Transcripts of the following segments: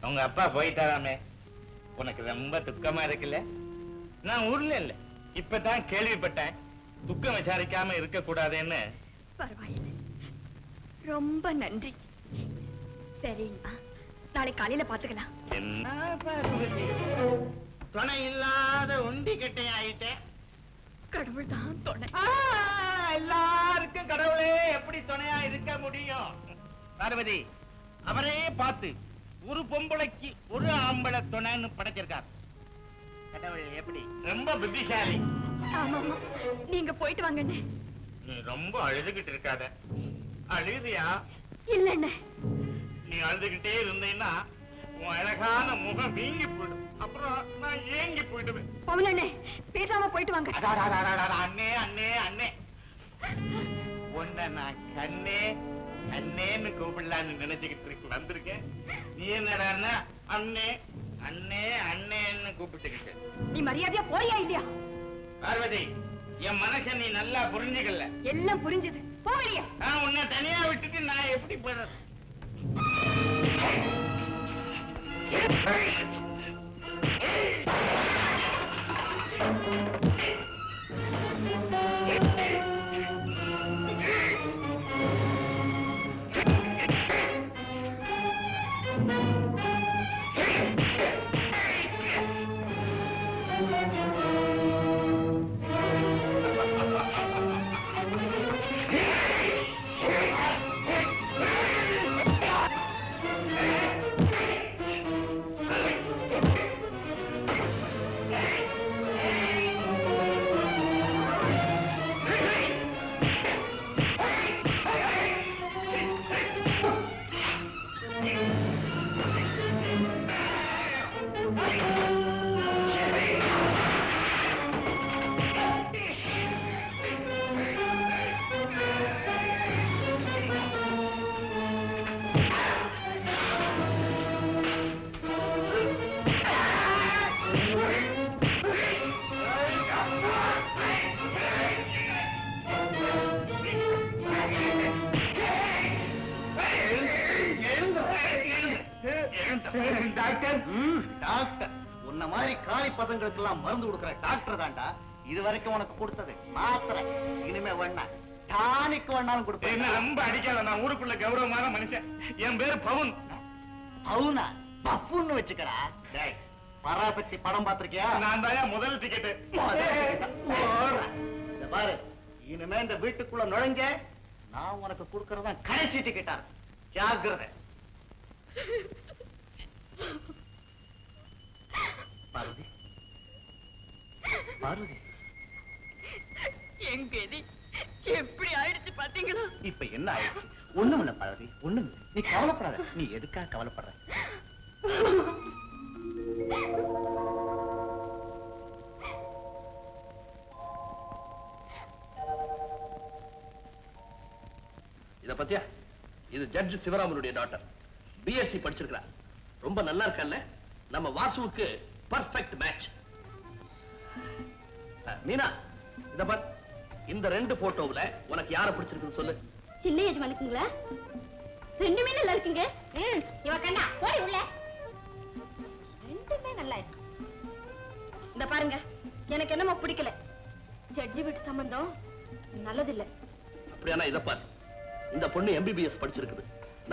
உங்க அப்பா போயிட்டாராமே, உனக்கு ரொம்ப துக்கமா இருக்குல்ல? நான் ஊர்ல இல்ல, இப்பதான் கேள்விப்பட்டேன். துக்கம் விசாரிக்காம இருக்க கூடாதுன்னு. பரவாயில்லை, ரொம்ப நன்றி. சரிங்கம்மா, நாளை காலையில பாத்துக்கலாம். என்ன பார்வதி, துணை இல்லாத ஒண்டி கட்டை ஆயிட்டேன். கடவுள் தான் துணை. எல்லாருக்கும் கடவுளே எப்படி துணையா இருக்க முடியும்? பார்வதி, அவரே பார்த்து ஒரு பொம்பளைக்கு ஒரு ஆம்பளை துணைன்னு படைச்சிருக்கார். கடவுள் எப்படி ரொம்ப புத்திசாலி. ஆமாமா, நீங்க போயிட்டு வாங்கண்ணே. நீ ரொம்ப அழுதுகிட்டு இருக்காத. அழுதியா? இல்லண்ணே. நீ அழுதுகிட்டே இருந்தீன்னா உன் அழகான முகம் வீங்கி போயிடும். அப்புறம் நான் ஏங்கி போயிடுவேன். பவுனண்ணே, பேசாம போயிட்டு வாங்க. அண்ணே அண்ணே அண்ணே, உன்னை நான் கண்ணே அண்ணேன்னு கூப்பிடலான்னு நினைச்சுக்கிட்டு வந்திருக்கேன். நீ என்னடா அண்ணே அண்ணே அண்ணேன்னு கூப்பிட்டுக்கிட்டு? நீ மரியாதையா போறியா இல்லையா? பார்வதி, என் மனச நீ நல்லா புரிஞ்சுக்கல. எல்லாம் புரிஞ்சது, போகலையா? உன்னை தனியா விட்டுட்டு நான் எப்படி போறது? டாக்டர், டாக்டர் உன்ன மாதிரி காலி பசங்களுக்கு எல்லாம் மருந்து கொடுக்கிற டாக்டர் தான்டா. இது வரைக்கும் உனக்கு கொடுத்தது மாத்திரை. இனிமே வேணா டானிக் வேணாலும் கொடுப்பேன். என்ன ரொம்ப அடிக்காத, நான் ஊருக்குள்ள கௌரவமான மனுஷன். என் பேரு பவுன். பவுனா? பஃபுன்னு வச்சுக்கடா. பராசக்தி படம் பார்த்திருக்கியா? நான் தான் முதல் டிக்கெட். பாரு, இனிமே இந்த வீட்டுக்குள்ள நுழைஞ்ச நான் உனக்கு கொடுக்கறதா கடைசி டிக்கெட்டா. ஜாக்கிரதை. பார்வதி, பார்வதி, எங்க எப்படி ஆயிடுச்சு பாத்தீங்களா? இப்ப என்ன ஆயிடுச்சு? ஒண்ணும் இல்ல பார்வதி, ஒண்ணும் இல்ல. நீ கவலைப்படாத. நீ எதுக்காக கவலைப்படுற? இத பத்தியா? இது ஜட்ஜ் சிவராமனுடைய டாக்டர். பிஎஸ்சி படிச்சிருக்கா. ரொம்ப நல்லா இருக்கல்ல? நம்ம வாசுவுக்கு பர்ஃபெக்ட் மேட்ச். மீனா, இத பார். இந்த ரெண்டு போட்டோவுல உனக்கு யார பிடிச்சிருக்குன்னு சொல்லு. சின்ன எஜமானுக்குங்களா? ரெண்டுமே நல்லா இருக்குங்க. இவ கண்ணா போடி உள்ள. ரெண்டுமே நல்லா இருக்கு. இந்த பாருங்க, எனக்கு என்னமோ பிடிக்கல. ஜட்ஜி வீட்டு சம்பந்தம் நல்லதில்லை. அப்படியானா இத பார். இந்த பொண்ணு எம்பிபிஎஸ் படிச்சிருக்குது.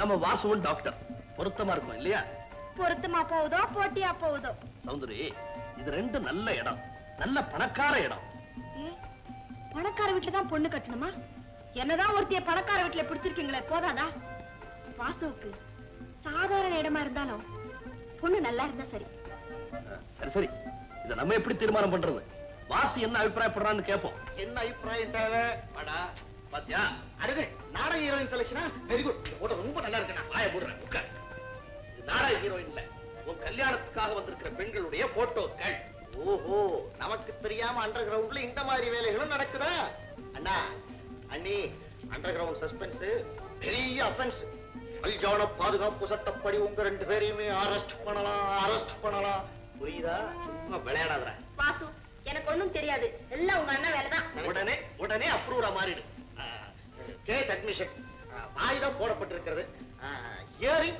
நம்ம வாசுவும் டாக்டர். பொருத்தமா இருக்கும் இல்லையா? பொருத்தமா போகுதோ போட்டியா போகுதோ. சௌந்தரி, இது ரெண்டு நல்ல இடம், நல்ல பணக்கார இடம். பணக்கார வீட்டுல தான் பொண்ணு கட்டணுமா? என்னதான் ஒருத்திய பணக்கார வீட்டுல பிடிச்சிருக்கீங்களே, போதாதா? வாசுவுக்கு சாதாரண இடமா இருந்தாலும் பொண்ணு நல்லா இருந்தா சரி. சரி சரி, இத நம்ம எப்படி தீர்மானம் பண்றது? வாசு என்ன அபிப்பிராயப்படுறான்னு கேட்போம். என்ன அபிப்பிராயம் தேவை? பாத்தியா? அடுத்து நாடக ஹீரோயின் செலக்ஷனா? Very good. போட்டோ ரொம்ப நல்லா இருக்கு. நான் வாய போடுறேன். உட்கார். இது நாடக ஹீரோயின் இல்ல, உன் கல்யாணத்துக்காக வந்திருக்கிற பெண்களுடைய போட்டோக்கள். ஓஹோ, நமக்கு தெரியாம அண்டர் கிரவுண்ட்ல இந்த மாதிரி வேலைகளும் நடக்குதா? அண்ணா, அண்ணி, அண்டர் கிரவுண்ட் சஸ்பென்ஸ் பெரிய அஃபென்ஸ். கல்யாண பாதுகாப்பு சட்டப்படி உங்க ரெண்டு பேரையுமே அரெஸ்ட் பண்ணலாம். புரியுதா? சும்மா விளையாடாத. வாசு, எனக்கு ஒண்ணும் தெரியாது. எல்லாம் உங்க அண்ணன் வேலைதான். உடனே அப்ரூவரா மாறிடு. கேஸ் அட்மிஷன் வாய்தான் போடப்பட்டிருக்கிறது. ஹியரிங்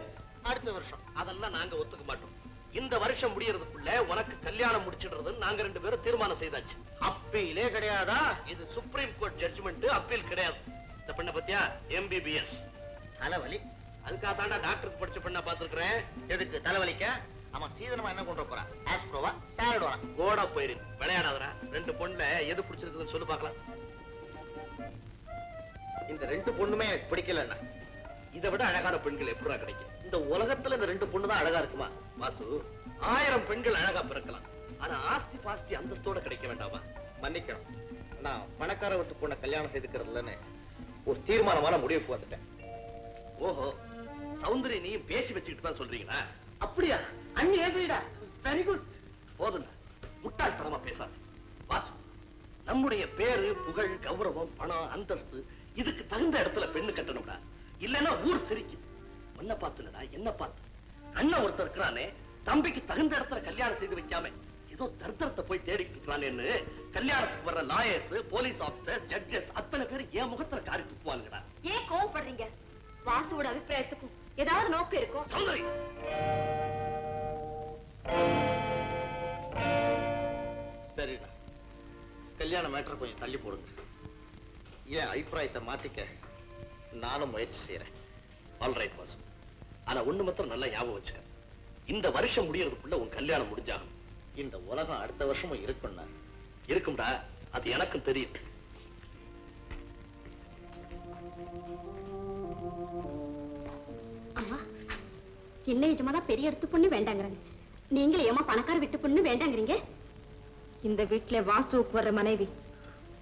அடுத்த வருஷம். அதெல்லாம் நாங்க ஒத்துக்க மாட்டோம். இந்த வருஷம் முடியறதுக்குள்ள உனக்கு கல்யாணம் முடிச்சிடுறது நாங்க 2 பேரும் தீர்மானம் செய்தாச்சு. அப்பீலே கிடையாதா? இது சுப்ரீம் கோர்ட் ஜட்ஜ்மெண்ட், அப்பீல் கிடையாது. இந்த பெண்ணை பத்தியா MBBS தலைவலி. அதுக்காக தாண்டா டாக்டருக்கு படிச்ச பெண்ணா பாத்துருக்கிறேன். எதுக்கு தலைவலிக்க? ஆமா, சீதனமா என்ன கொண்டு போறான்? ஆஸ்ப்ரோவா சாலடோவா? கோடா போயிரு. விளையாடாதடா. 2 பொண்ணுல எது பிடிச்சிருக்குதுன்னு சொல்லு பார்க்கலாம். இந்த 2 பொண்ணுமே எனக்கு பிடிக்கலன்னா. இதை விட அழகான பெண்கள் எப்படா கிடைக்கும்? இந்த உலகத்துல இந்த 2 பொண்ணு தான் அழகா இருக்குமா? வாசு, 1000 பெண்கள் அழகா பிறக்கலாம். ஆனா ஆஸ்தி பாஸ்தி அந்தஸ்தோட கிடைக்க வேண்டாமா? மன்னிக்கணும், நான் பணக்கார வீட்டு பொண்ணை கல்யாணம் செய்துக்கிறதுலன்னு ஒரு தீர்மானமான முடிவுக்கு வந்துட்டேன். ஓஹோ, சௌந்தரி நீயும் பேச்சு வச்சுக்கிட்டு தான் சொல்றீங்களா? அப்படியா? அண்ணி ஏசுடா. Very good. போதுண்டா, முட்டாள்தனமா பேசாத. வாசு, நம்முடைய பேரு, புகழ், கௌரவம், பணம், அந்தஸ்து இதுக்கு தகுந்த இடத்துல பெண்ணு கட்டணும்டா. இல்லன்னா ஊர் சிரிக்கும். உன்னை பார்த்துலடா, என்ன பார்த்து. அண்ணன் ஒருத்தர் இருக்கிறானே, தம்பிக்கு தகுந்த இடத்துல கல்யாணம் செய்து வைக்காம ஏதோ தர்த்தரத்தை போய் தேடிட்டு இருக்கிறானேன்னு கல்யாணத்துக்கு வர்ற லாயர்ஸ், போலீஸ் ஆபீசர், ஜட்ஜஸ் அத்தனை பேர் என் முகத்துல காரி துப்புவாங்கடா. ஏன் கோவப்படுறீங்க? வாசுவோட அபிப்பிராயத்துக்கும் ஏதாவது நோக்கம் இருக்கும். சௌந்தரி, சரிடா, கல்யாண மேட்டர் கொஞ்சம் தள்ளி போடுங்க. ஏன் அபிப்பிராயத்தை மாத்திக்க நானும் முயற்சி செய்யறேன். ஆல்ரைட் வாசு. ஆனா ஒண்ணு மாத்திரம் நல்லா ஞாபகம் வச்சுக்க. இந்த வருஷம் முடியறதுக்குள்ள உன் கல்யாணம் முடிஞ்சாகும். இந்த உலகம் அடுத்த வருஷமும் இருக்கும்னா? இருக்கும்டா, அது எனக்கும் தெரியும். அம்மா, சின்ன எஜமாதான் பெரிய இடத்து பொண்ணு வேண்டாங்கிறாங்க. நீங்களே ஏமா பணக்கார வீட்டு பொண்ணு வேண்டாங்கிறீங்க? இந்த வீட்டுல வாசுவுக்கு வர்ற மனைவி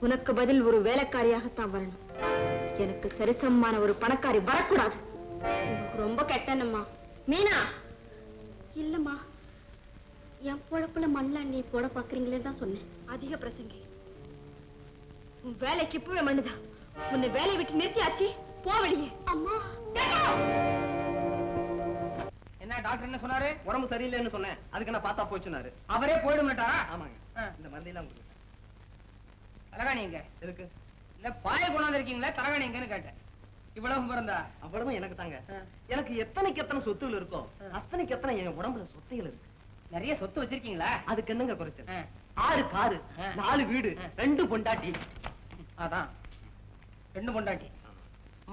உனக்கு பதில் ஒரு வேலைக்காரியாகத்தான் வரணும். எனக்கு சரிசமமான ஒரு பணக்காரி வரக்கூடாது. ரொம்ப கெட்டனம்மா. மீனா, இல்லம்மா, என் பொழப்புல மண்ணா நீ போட பாக்குறீங்களே தான் சொன்னேன். அதிக பிரசங்கி. உன் வேலைக்கு இப்பவே மண்ணுதான். உன்னை வேலையை விட்டு நிறுத்தியாச்சு. போ வெளியே. அம்மா, என்ன டாக்டர் என்ன சொன்னாரு? உடம்பு சரியில்லைன்னு சொன்னேன். அதுக்கு நான் பார்த்தா போச்சுனாரு. அவரே போயிடுமாட்டாரா? ஆமாங்க, ஆ. இந்த மருந்தெல்லாம் கொடுங்க. தலகாணி எங்க? எதுக்கு? இல்ல பாய கொண்டாந்து இருக்கீங்களா? தலகாணி எங்கன்னு கேட்டேன். இவ்வளவு பிறந்தா? அவ்வளவுதான் எனக்கு தாங்க. ஆ. எனக்கு எத்தனைக்கு எத்தனை சொத்துகள் இருக்கோ ஆ. அத்தனைக்கு எத்தனை என் உடம்புல சொத்துகள் இருக்கு. நிறைய சொத்து வச்சிருக்கீங்களா? அதுக்கு என்னங்க குறைச்சல்? ஆ. 6 காரு, ஆ. 4 வீடு, ஆ. 2 பொண்டாட்டி. அதான் 2 பொண்டாட்டி.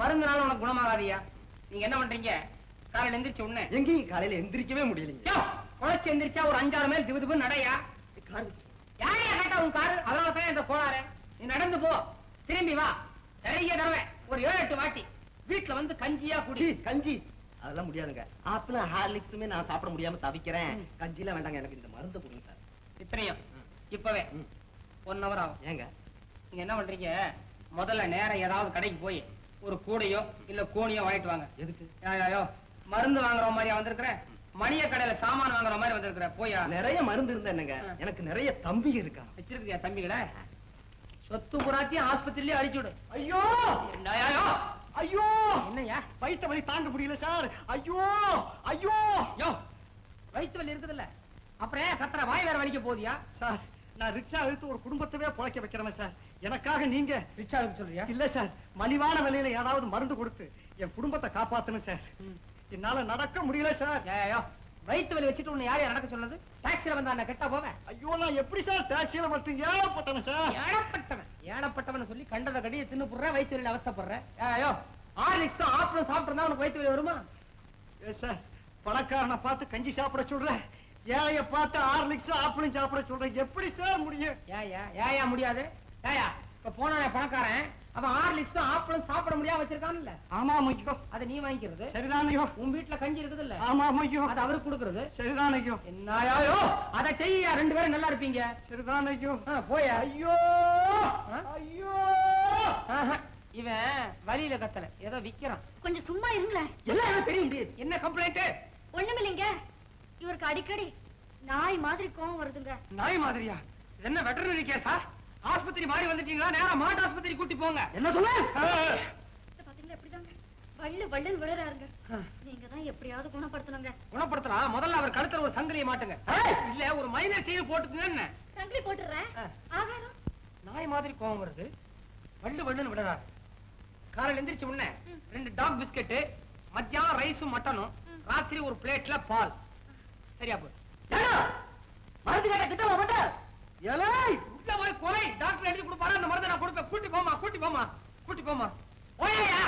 மருந்துனால உனக்கு குணமாகாதியா? நீங்க என்ன பண்றீங்க? காலையில எந்திரிச்ச உடனே எங்கேயும் காலையில எந்திரிக்கவே முடியலைங்க. குழைச்சு எந்திரிச்சா ஒரு 5-6 மைல் திபு திபு நடையா? கார் யாரையா கேட்டா உன் காரு? அதனால தான் இந்த போறாரு. நீ நடந்து போ, திரும்பி வா. நிறைய தடவை ஒரு 7-8 வாட்டி வீட்டுல வந்து கஞ்சியா குடி. கஞ்சி அதெல்லாம் முடியாதுங்க. ஆப்பிள் ஹார்லிக்ஸுமே நான் சாப்பிட முடியாம தவிக்கிறேன். கஞ்சிலாம் வேண்டாங்க, எனக்கு இந்த மருந்து கொடுங்க சார். இத்தனையும் இப்பவே 1 hour ஆகும். ஏங்க? நீங்க என்ன பண்றீங்க? முதல்ல நேரம் ஏதாவது கடைக்கு போய் ஒரு கூடையோ இல்ல கோணியோ வாங்கிட்டு வாங்க. எதுக்கு? ஐயோ, மருந்து வாங்குற மாதிரியா வந்திருக்கிற? மணிய கடையில சாமான் வாங்குற மாதிரி வந்திருக்கிற. போயா. நிறைய மருந்து இருந்தா என்னங்க, எனக்கு நிறைய தம்பி இருக்கா. வச்சிருக்கியா தம்பிகளை? சொத்து புறாத்தையும் ஆஸ்பத்திரியிலே அடிச்சு விடு. ஐயோ என்னையா? ஐயோ, என்னையா? வயிற்று வலி தாங்க முடியல சார். ஐயோ ஐயோ. யோ, வயிற்று வலி இருக்குதுல்ல, அப்புறம் ஏன் கத்துற? வாய் வேற வலிக்க போதியா? சார், நான் ரிக்ஷா எடுத்து ஒரு குடும்பத்தவே பொழைக்க வைக்கிறேன் சார். எனக்காக நீங்க ரிக்ஷா எடுக்க சொல்றியா? இல்ல சார், மலிவான விலையில ஏதாவது மருந்து கொடுத்து என் குடும்பத்தை காப்பாத்தணும் சார். என்னால நடக்க முடியல சார். ஏயோ, வயிற்று வலி வச்சுட்டு உன்னை யாரையா நடக்க சொன்னது? டாக்ஸில வந்தா என்ன கெட்டா போவேன்? ஐயோ, நான் எப்படி சார் டாக்ஸியில மட்டும் ஏழப்பட்டவன் சார். ஏழப்பட்டவன் சொல்லி கண்டத கடியை தின்னு புடுற, வயிற்று வலியில அவஸ்தைப்படுற. ஏயோ, ஹார்லிக்ஸும் ஆப்பிளும் சாப்பிட்டு உனக்கு வயிற்று வலி வருமா? ஏ சார், பணக்காரனை பார்த்து கஞ்சி சாப்பிட சொல்றேன், ஏழைய பார்த்து ஹார்லிக்ஸும் ஆப்பிளும் சாப்பிட சொல்றேன். எப்படி சார் முடியும்? ஏயா முடியாது? ஏயா, இப்ப போனானே பணக்காரன், அவன் ஹார்லிக்ஸும் ஆப்பிளும் சாப்பிட முடியாம வச்சிருக்கான்ல. ஆமா ஐயோ. அதை நீ வாங்கிக்கிறது சரிதான் ஐயோ. உன் வீட்டுல கஞ்சி இருக்குது இல்ல? ஆமா ஐயோ. அது அவருக்கு கொடுக்கறது. சரிதான் ஐயோ. என்னையோ, அதை செய்யா, 2 பேரும் நல்லா இருப்பீங்க. சரிதான் ஐயோ. போயா. ஐயோ ஐயோ. இவன் வலியில கத்தல, ஏதோ விக்கிறான். கொஞ்சம் சும்மா இருங்களேன். எல்லாம் தெரியும் முடியுது. என்ன கம்ப்ளைண்ட்? ஒண்ணுமில்லைங்க, இவருக்கு அடிக்கடி நாய் மாதிரி கோவம் வருதுங்க. நாய் மாதிரியா? என்ன வெட்டரினரி கேஸா? ஆஸ்பத்திரி மாறி வந்துட்டீங்களா? நேரா மாட்டு ஆஸ்பத்திரி கூட்டி போங்க. என்ன சொல்ல? பாத்தீங்களா, எப்படிதாங்க வள்ளு வள்ளுன்னு விழுறாருங்க. நீங்க தான் எப்படியாவது குணப்படுத்தணுங்க. குணப்படுத்தலாம். முதல்ல அவர் கழுத்துல ஒரு சங்கிலியை மாட்டுங்க. இல்ல ஒரு மைனர் செயின் போட்டுக்குங்க. என்ன சங்கிலி போட்டுறேன். ஆகாரம் நாய் மாதிரி கோவம் வருது, வள்ளு வள்ளுன்னு விடுறாரு. காலையில எந்திரிச்ச உடனே 2 டாக் பிஸ்கெட், மத்தியானம் ரைஸும் மட்டனும், ராத்திரி ஒரு பிளேட்ல பால். சரியா போ. மருந்து கேட்ட கிட்ட மாட்ட ஏலே உள்ள போய் கொலை டாக்டர் எழுதி கொடுப்பாரு. அந்த மருந்தை நான் கொடுப்பேன். கூட்டி போமா, கூட்டி போமா, கூட்டி போமா. ஓயா